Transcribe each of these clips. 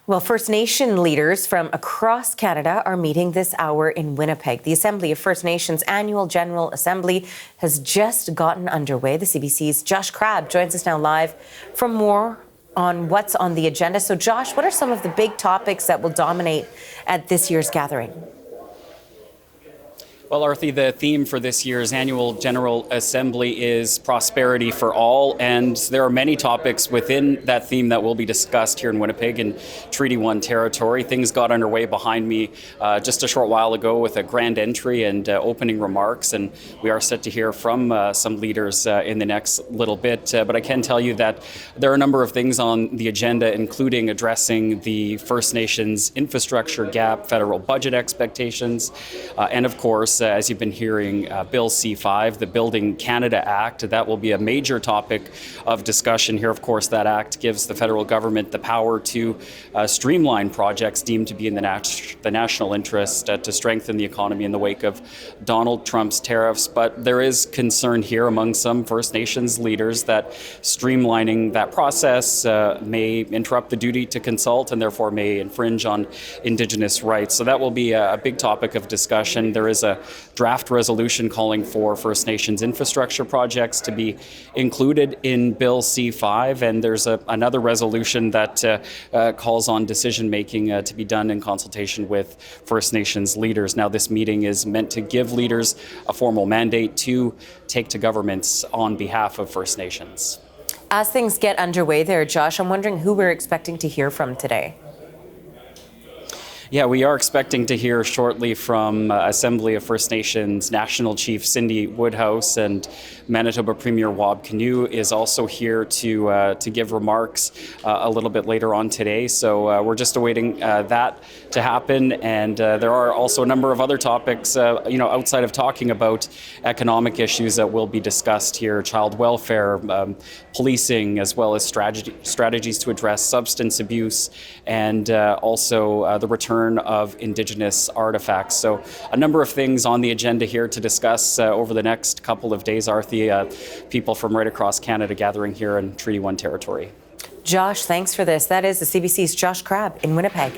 Well, First Nation leaders from across Canada are meeting this hour in Winnipeg. The Assembly of First Nations Annual General Assembly has just gotten underway. The CBC's Josh Crabb joins us now live for more on what's on the agenda. So, Josh, what are some of the big topics that will dominate at this year's gathering? Well, Arthi, the theme for this year's Annual General Assembly is prosperity for all, and there are many topics within that theme that will be discussed here in Winnipeg in Treaty 1 territory. Things got underway behind me just a short while ago with a grand entry and opening remarks, and we are set to hear from some leaders in the next little bit. But I can tell you that there are a number of things on the agenda, including addressing the First Nations infrastructure gap, federal budget expectations, and of course, as you've been hearing, Bill C-5, the Building Canada Act, that will be a major topic of discussion here. Of course, that act gives the federal government the power to streamline projects deemed to be in the national interest to strengthen the economy in the wake of Donald Trump's tariffs. But there is concern here among some First Nations leaders that streamlining that process may interrupt the duty to consult and therefore may infringe on Indigenous rights. So that will be a big topic of discussion. There is a draft resolution calling for First Nations infrastructure projects to be included in Bill C-5, and there's another resolution that calls on decision-making to be done in consultation with First Nations leaders. Now, this meeting is meant to give leaders a formal mandate to take to governments on behalf of First Nations. As things get underway there, Josh, I'm wondering who we're expecting to hear from today. Yeah, we are expecting to hear shortly from Assembly of First Nations National Chief Cindy Woodhouse, and Manitoba Premier Wab Kinew is also here to give remarks a little bit later on today. So we're just awaiting that to happen, and there are also a number of other topics, outside of talking about economic issues that will be discussed here: child welfare, policing, as well as strategies to address substance abuse, and also the return of Indigenous artifacts. So a number of things on the agenda here to discuss over the next couple of days, Arthi. People from right across Canada gathering here in Treaty 1 territory. Josh, thanks for this. That is the CBC's Josh Crabb in Winnipeg.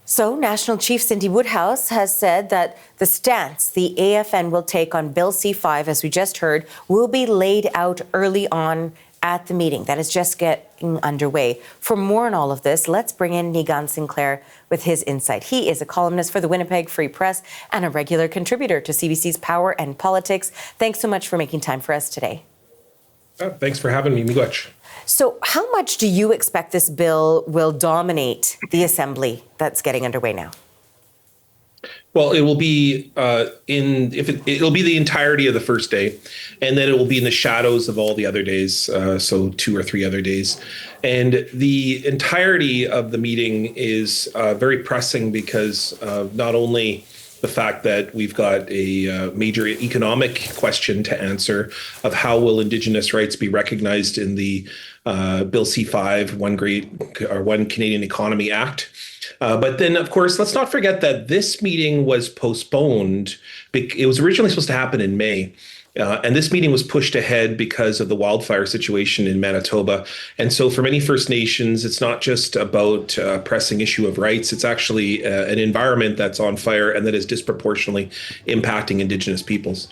So, National Chief Cindy Woodhouse has said that the stance the AFN will take on Bill C-5, as we just heard, will be laid out early on at the meeting that is just getting underway. For more on all of this, let's bring in Niigaan Sinclair with his insight. He is a columnist for the Winnipeg Free Press and a regular contributor to CBC's Power and Politics. Thanks so much for making time for us today. Thanks for having me, Miigwech. So how much do you expect this bill will dominate the assembly that's getting underway now? Well, it will be it'll be the entirety of the first day, and then it will be in the shadows of all the other days, so 2 or 3 other days. And the entirety of the meeting is very pressing because not only the fact that we've got a major economic question to answer of how will Indigenous rights be recognized in the Bill C-5, One Canadian Economy Act. But then, of course, let's not forget that this meeting was postponed. It was originally supposed to happen in May. And this meeting was pushed ahead because of the wildfire situation in Manitoba. And so for many First Nations, it's not just about a pressing issue of rights. It's actually an environment that's on fire and that is disproportionately impacting Indigenous peoples.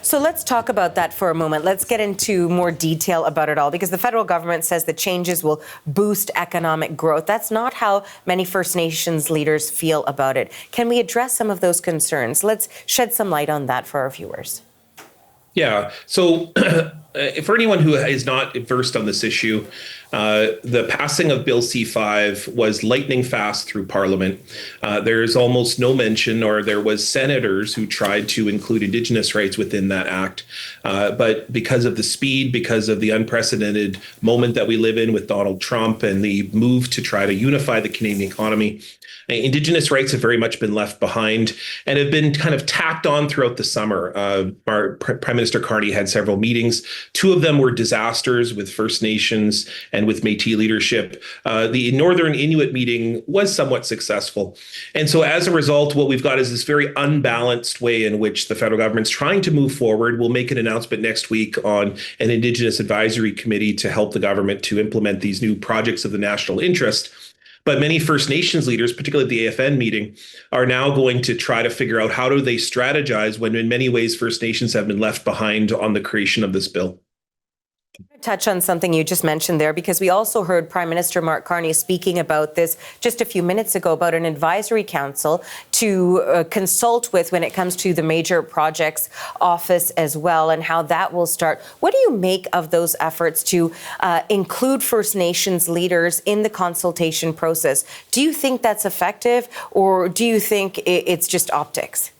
So let's talk about that for a moment. Let's get into more detail about it all, because the federal government says the changes will boost economic growth. That's not how many First Nations leaders feel about it. Can we address some of those concerns? Let's shed some light on that for our viewers. Yeah. So for anyone who is not versed on this issue, the passing of Bill C-5 was lightning fast through Parliament. There is almost no mention, or there was senators who tried to include Indigenous rights within that act. But because of the speed, because of the unprecedented moment that we live in with Donald Trump and the move to try to unify the Canadian economy, Indigenous rights have very much been left behind and have been kind of tacked on throughout the summer. Our Prime Minister Carney had several meetings Two of them were disasters with First Nations and with Métis leadership. The Northern Inuit meeting was somewhat successful. And so as a result, what we've got is this very unbalanced way in which the federal government's trying to move forward. We'll make an announcement next week on an Indigenous advisory committee to help the government to implement these new projects of the national interest. But many First Nations leaders, particularly at the AFN meeting, are now going to try to figure out how do they strategize when in many ways First Nations have been left behind on the creation of this bill. Touch on something you just mentioned there, because we also heard Prime Minister Mark Carney speaking about this just a few minutes ago about an advisory council to consult with when it comes to the major projects office as well, and how that will start. What do you make of those efforts to include First Nations leaders in the consultation process? Do you think that's effective, or do you think it's just optics?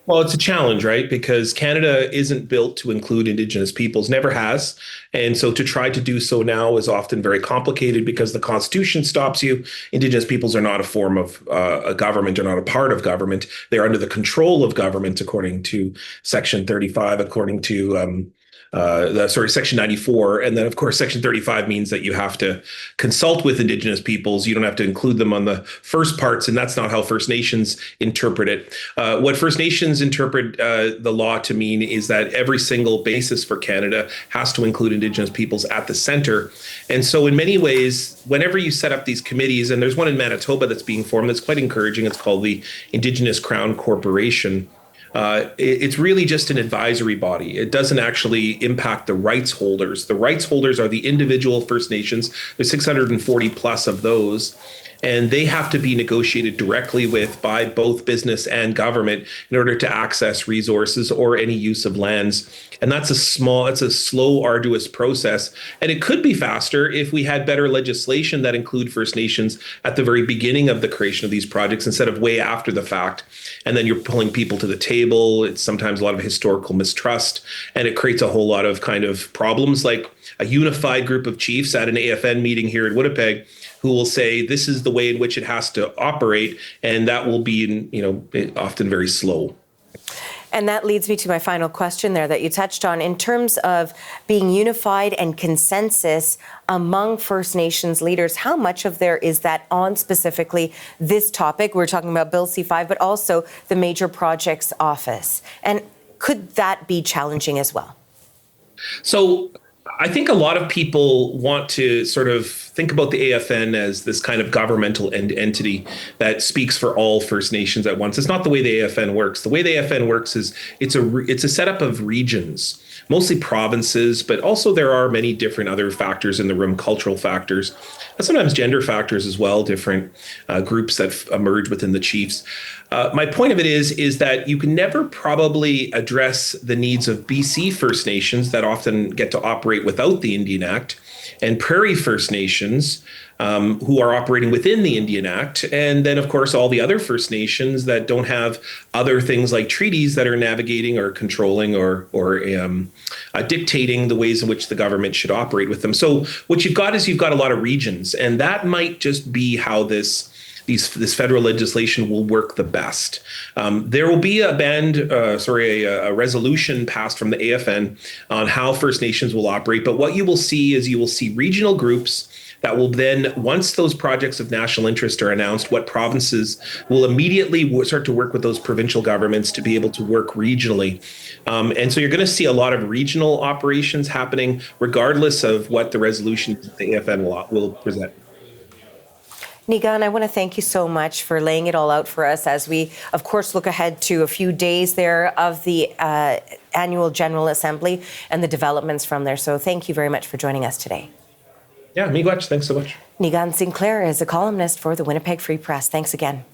Well, it's a challenge, right? Because Canada isn't built to include Indigenous peoples, never has. And so to try to do so now is often very complicated because the Constitution stops you. Indigenous peoples are not a form of a government, are not a part of government. They're under the control of government, according to Section 35, according to Section 94. And then, of course, Section 35 means that you have to consult with Indigenous peoples. You don't have to include them on the first parts, and that's not how First Nations interpret it. What First Nations interpret the law to mean is that every single basis for Canada has to include Indigenous peoples at the center. And so in many ways, whenever you set up these committees, and there's one in Manitoba that's being formed that's quite encouraging, it's called the Indigenous Crown Corporation. It's really just an advisory body. It doesn't actually impact the rights holders. The rights holders are the individual First Nations. There's 640 plus of those. And they have to be negotiated directly with by both business and government in order to access resources or any use of lands. And it's a slow, arduous process. And it could be faster if we had better legislation that include First Nations at the very beginning of the creation of these projects instead of way after the fact. And then you're pulling people to the table. It's sometimes a lot of historical mistrust. And it creates a whole lot of kind of problems, like a unified group of chiefs at an AFN meeting here in Winnipeg who will say this is the way in which it has to operate, and that will be, often very slow. And that leads me to my final question there that you touched on in terms of being unified and consensus among First Nations leaders. How much of there is that on specifically this topic? We're talking about Bill C-5, but also the Major Projects Office. And could that be challenging as well? So I think a lot of people want to sort of think about the AFN as this kind of governmental entity that speaks for all First Nations at once. It's not the way the AFN works. The way the AFN works is it's a setup of regions, mostly provinces, but also there are many different other factors in the room, cultural factors, and sometimes gender factors as well, different groups that emerge within the chiefs. My point of it is that you can never probably address the needs of BC First Nations that often get to operate without the Indian Act, and Prairie First Nations who are operating within the Indian Act, and then, of course, all the other First Nations that don't have other things like treaties that are navigating or controlling or dictating the ways in which the government should operate with them. So what you've got a lot of regions, and that might just be how this federal legislation will work the best. There will be a resolution passed from the AFN on how First Nations will operate. But what you will see regional groups that will then, once those projects of national interest are announced, what provinces will immediately start to work with those provincial governments to be able to work regionally. And so you're going to see a lot of regional operations happening, regardless of what the resolution the AFN will present. Niigaan, I want to thank you so much for laying it all out for us as we, of course, look ahead to a few days there of the annual General Assembly and the developments from there. So thank you very much for joining us today. Yeah, miigwech. Thanks so much. Niigaan Sinclair is a columnist for the Winnipeg Free Press. Thanks again.